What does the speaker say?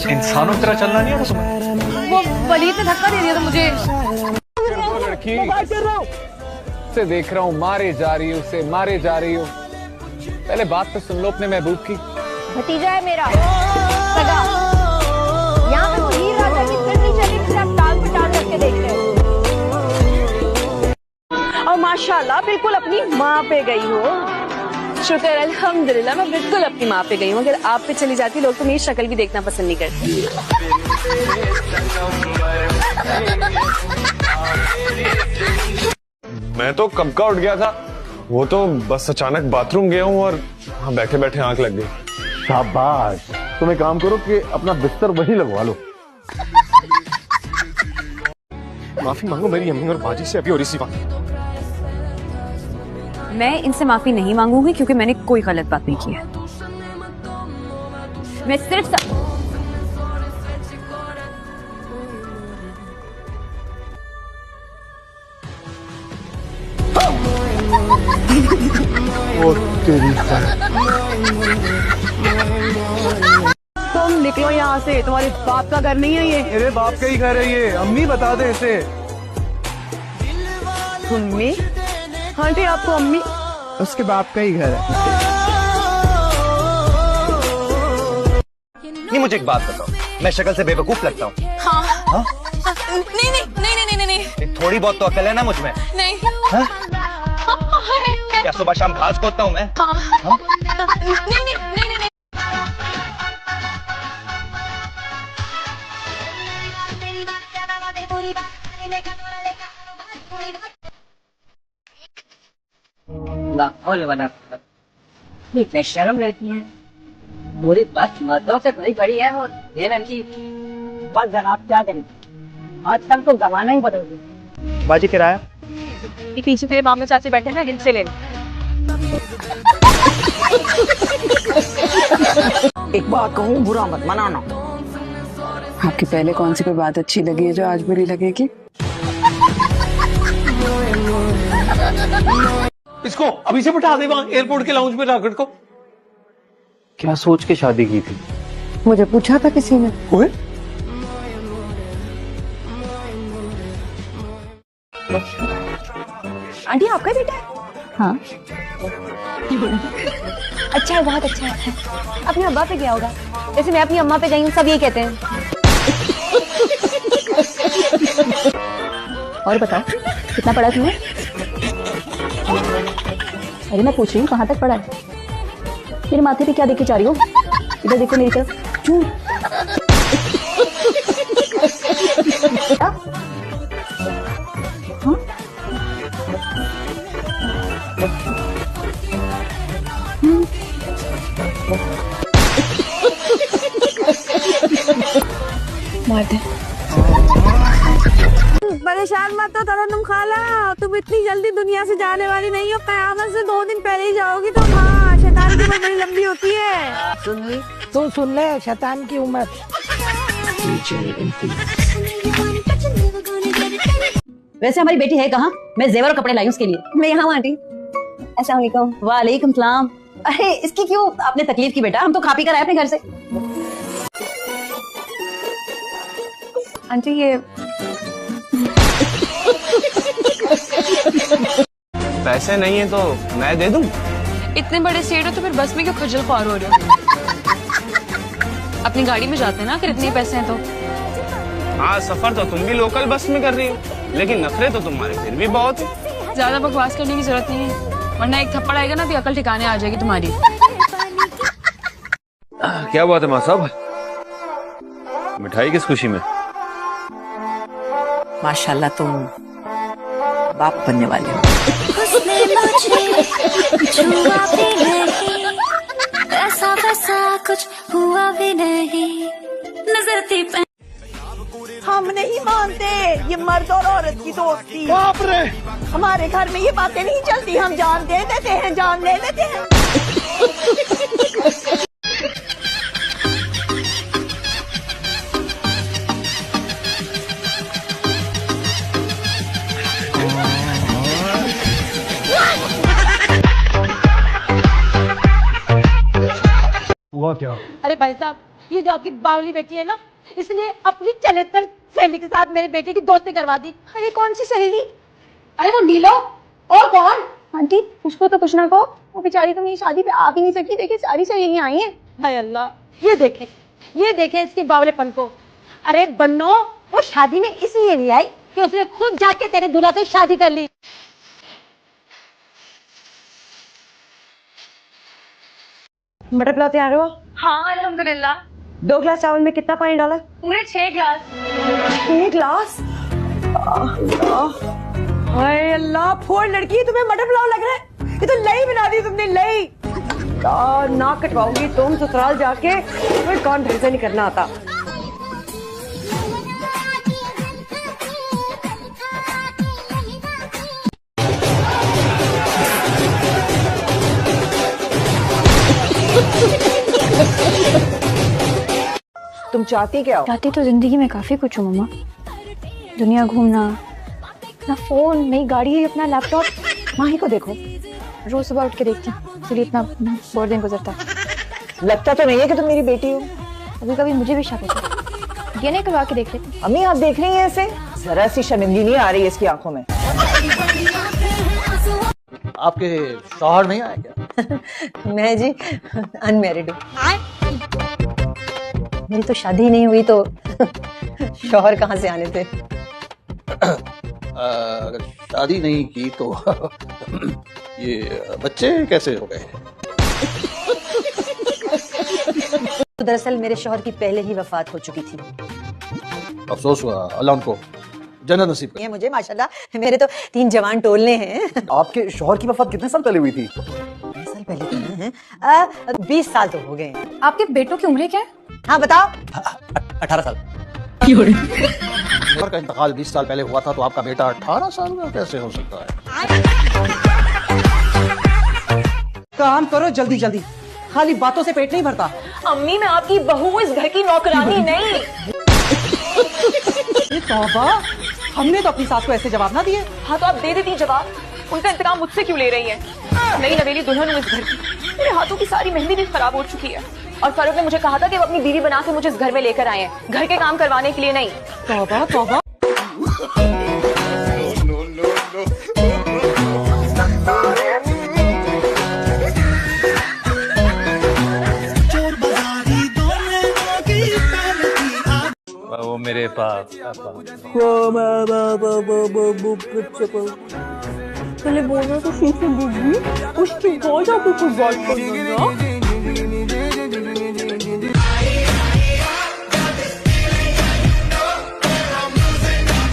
इंसानों की तरह चलना नहीं है तुम्हें? वो वलीद ने धक्का दे दिया था मुझे। लड़की से देख रहा हूँ, मारे जा रही हूँ, उसे मारे जा रही हूँ। पहले बात तो सुन लो अपने महबूब की। भतीजा है मेरा सगा। यहाँ पे वो हीर राजा की फिल्म नहीं चली जिसे आप टाल पे टाल करके देख रहे हो। और माशाल्लाह बिल्कुल अपनी माँ पे गई हो। शुक्र अल्हम्दुलिल्लाह, मैं बिल्कुल अपनी माँ पे गई हूँ। अगर आप पे चली जाती लोग तो मेरी शक्ल भी देखना पसंद नहीं करते। मैं तो कब का उठ गया था, वो तो बस अचानक बाथरूम गया हूँ और वहाँ बैठे बैठे आंख लग गई। शाबाश, तुम एक काम करो कि अपना बिस्तर वही लगवा लो। माफी मांगो मेरी अम्मी और बाजी से अभी और इसी बात। मैं इनसे माफी नहीं मांगूंगी क्योंकि मैंने कोई गलत बात नहीं की है। मैं सिर्फ ओ तेरी तुम निकलो यहाँ से, तुम्हारे बाप का घर नहीं है ये। मेरे बाप का ही घर है ये, अम्मी बता दे इसे। अम्मी? हाँ जी, आपको अम्मी? उसके बाप का ही घर है। नहीं, मुझे एक बात बताओ, मैं शक्ल से बेवकूफ लगता हूँ? हाँ। हाँ? नहीं नहीं नहीं नहीं नहीं नहीं थोड़ी बहुत तो अकल है ना मुझ में? नहीं। हाँ? क्या सुबह शाम घास खोदता हूँ मैं? हाँ। हाँ? नहीं नहीं नहीं नहीं। इतने शर्म रहती है, बुरी बात मर्दों से बड़ी बड़ी है। और ये लड़की बस जनाब क्या करें, आजकल तो जमाना ही बदल गया। बाजी किराया पीछे तेरे मामले चाची बैठे ना, इनसे ले। एक बात कहूँ, बुरा मत मनाना। आपकी पहले कौन सी कोई बात अच्छी लगी है जो आज बुरी लगेगी? इसको अभी से बिठा दे वहाँ एयरपोर्ट के लाउंज में रॉकेट को। क्या सोच के शादी की थी? मुझे पूछा था किसी ने। ओए? आंटी आपका बेटा है? हाँ। अच्छा है, बहुत अच्छा है। अपनी अब्बा पे गया होगा, जैसे मैं अपनी अम्मा पे गई हूँ, सब ये कहते हैं। और बताओ कितना पढ़ा तुमने? अरे मैं पूछ रही हूँ कहाँ तक पढ़ा है? मेरे माथे पे क्या देखे जा रही हो? इधर देखो मेरी तरफ। क्यों? मार दे। परेशान मत हो तरन्नुम खाला, तुम इतनी जल्दी दुनिया से जाने वाली नहीं हो। क़यामत से 2 दिन पहले ही जाओगी तुम। हाँ, शैतान की उम्र बड़ी लंबी होती है। तू सुन ले, शैतान की उम्र। वैसे हमारी बेटी है कहाँ? मैं जेवर और कपड़े लाई उसके लिए। मैं यहाँ हूँ आंटी। अस्सलाम वालेकुम। वालेकुम सलाम। अरे इसकी क्यों आपने तकलीफ की बेटा? हम तो खा पी कर आए अपने घर से। आंटी ये पैसे नहीं है तो मैं दे दूं? इतने बड़े सेठ हो तो फिर बस में क्यों खज्जल ख्वार हो रहे हो? अपनी गाड़ी में जाते हैं ना अगर इतने पैसे हैं तो। हाँ, सफर तो तुम भी लोकल बस में कर रही हो, लेकिन नखरे तो तुम्हारे फिर भी बहुत है। ज्यादा बकवास करने की जरूरत नहीं है, वरना एक थप्पड़ आएगा ना तो अकल ठिकाने आ जाएगी तुम्हारी। क्या बात है माँ साहब, मिठाई किस खुशी में? माशाल्लाह तुम बाप बनने वाले हो। ऐसा वैसा कुछ हुआ भी नहीं, नजर थी। हम नहीं मानते ये मर्द और औरत की दोस्ती। बाप रे, हमारे घर में ये बातें नहीं चलती। हम जान दे देते हैं, जान ले लेते हैं। हुआ क्या? अरे भाई साहब, ये जो आपकी बावली बेटी है ना, इसलिए अपनी चलेतर सहेली के साथ मेरे बेटे की दोस्ती करवा दी। अरे कौन सी सहेली? अरे वो नीलो, और कौन? आंटी उसको तो कुछ ना कहो, वो बेचारी तो मेरी शादी पे आ भी नहीं सकी। देखिए सारी सहेलियां आई हैं। हाय अल्लाह, ये देखे इसके बावलेपन को। अरे बन्नो, वो शादी में इसलिए नहीं आई कि उसने खुद जाके तेरे दूल्हा से शादी कर ली। मटर पुलाव तैयार हुआ? हाँ अल्हम्दुलिल्लाह। 2 गिलास चावल में कितना पानी डाला? पूरे 6 ग्लास। 1 गिलास? हाय अल्लाह, फोड़ लड़की, तुम्हें मटर पुलाव लग रहा है? ये तो लई बना दी तुमने, लई। ना कटवाऊंगी तुम ससुराल जाके, तुम्हें कौन ढंग से नहीं करना आता। तुम चाहती क्या हो? चाहती तो जिंदगी में काफी कुछ हूँ मम्मा। दुनिया घूमना, अपना फोन, नई गाड़ी, अपना लैपटॉप। माही को देखो, रोज सुबह उठ के देखती हूँ, इसलिए इतना बोर दिन गुजरता है। लगता तो नहीं है कि तुम मेरी बेटी हो। कभी कभी मुझे भी शक होता है। ये नहीं करवा के देख लेती। अम्मी आप देख रही हैं ऐसे? जरा सी शर्मिंदगी नहीं आ रही है इसकी आंखों में। आपके शौहर नहीं आए क्या? मैं जी अनमैरिड हूँ। मेरी तो शादी नहीं हुई तो शौहर कहाँ से आने थे? अगर शादी नहीं की तो ये बच्चे कैसे हो गए? तो दरअसल मेरे शौहर की पहले ही वफात हो चुकी थी। अफसोस हुआ, अल्लाह उनको जन्नत नसीब करे। ये मुझे माशाल्लाह मेरे तो 3 जवान टोलने हैं। आपके शौहर की वफात कितने साल पहले हुई थी? 20 साल पहले तो हैं। 20 साल तो हो गए हैं। आपके बेटों की उम्र क्या है? हाँ बताओ। 18 साल। शौहर का इंतकाल 20 साल पहले हुआ था तो आपका बेटा 18 साल में कैसे हो सकता है? काम करो जल्दी जल्दी, खाली बातों से पेट नहीं भरता। अम्मी मैं आपकी बहू हूँ, इस घर की नौकरानी नहीं। तौबा, हमने तो अपनी सास को ऐसे जवाब ना दिए। हाँ तो आप दे देती जवाब, उनका इंतकाम मुझसे क्यों ले रही है? नई नवेली दुल्हन हूँ इस घर की, मेरे हाथों की सारी मेहंदी भी खराब हो चुकी है। और फारूक ने मुझे कहा था कि वो अपनी बीवी बना के मुझे इस घर में लेकर आए हैं, घर के काम करवाने के लिए नहीं। तौबा तौबा। वो मेरे पास पहले बोलना तो ठीक है बीबी, उसकी बहुत आपको कुछ बात करना।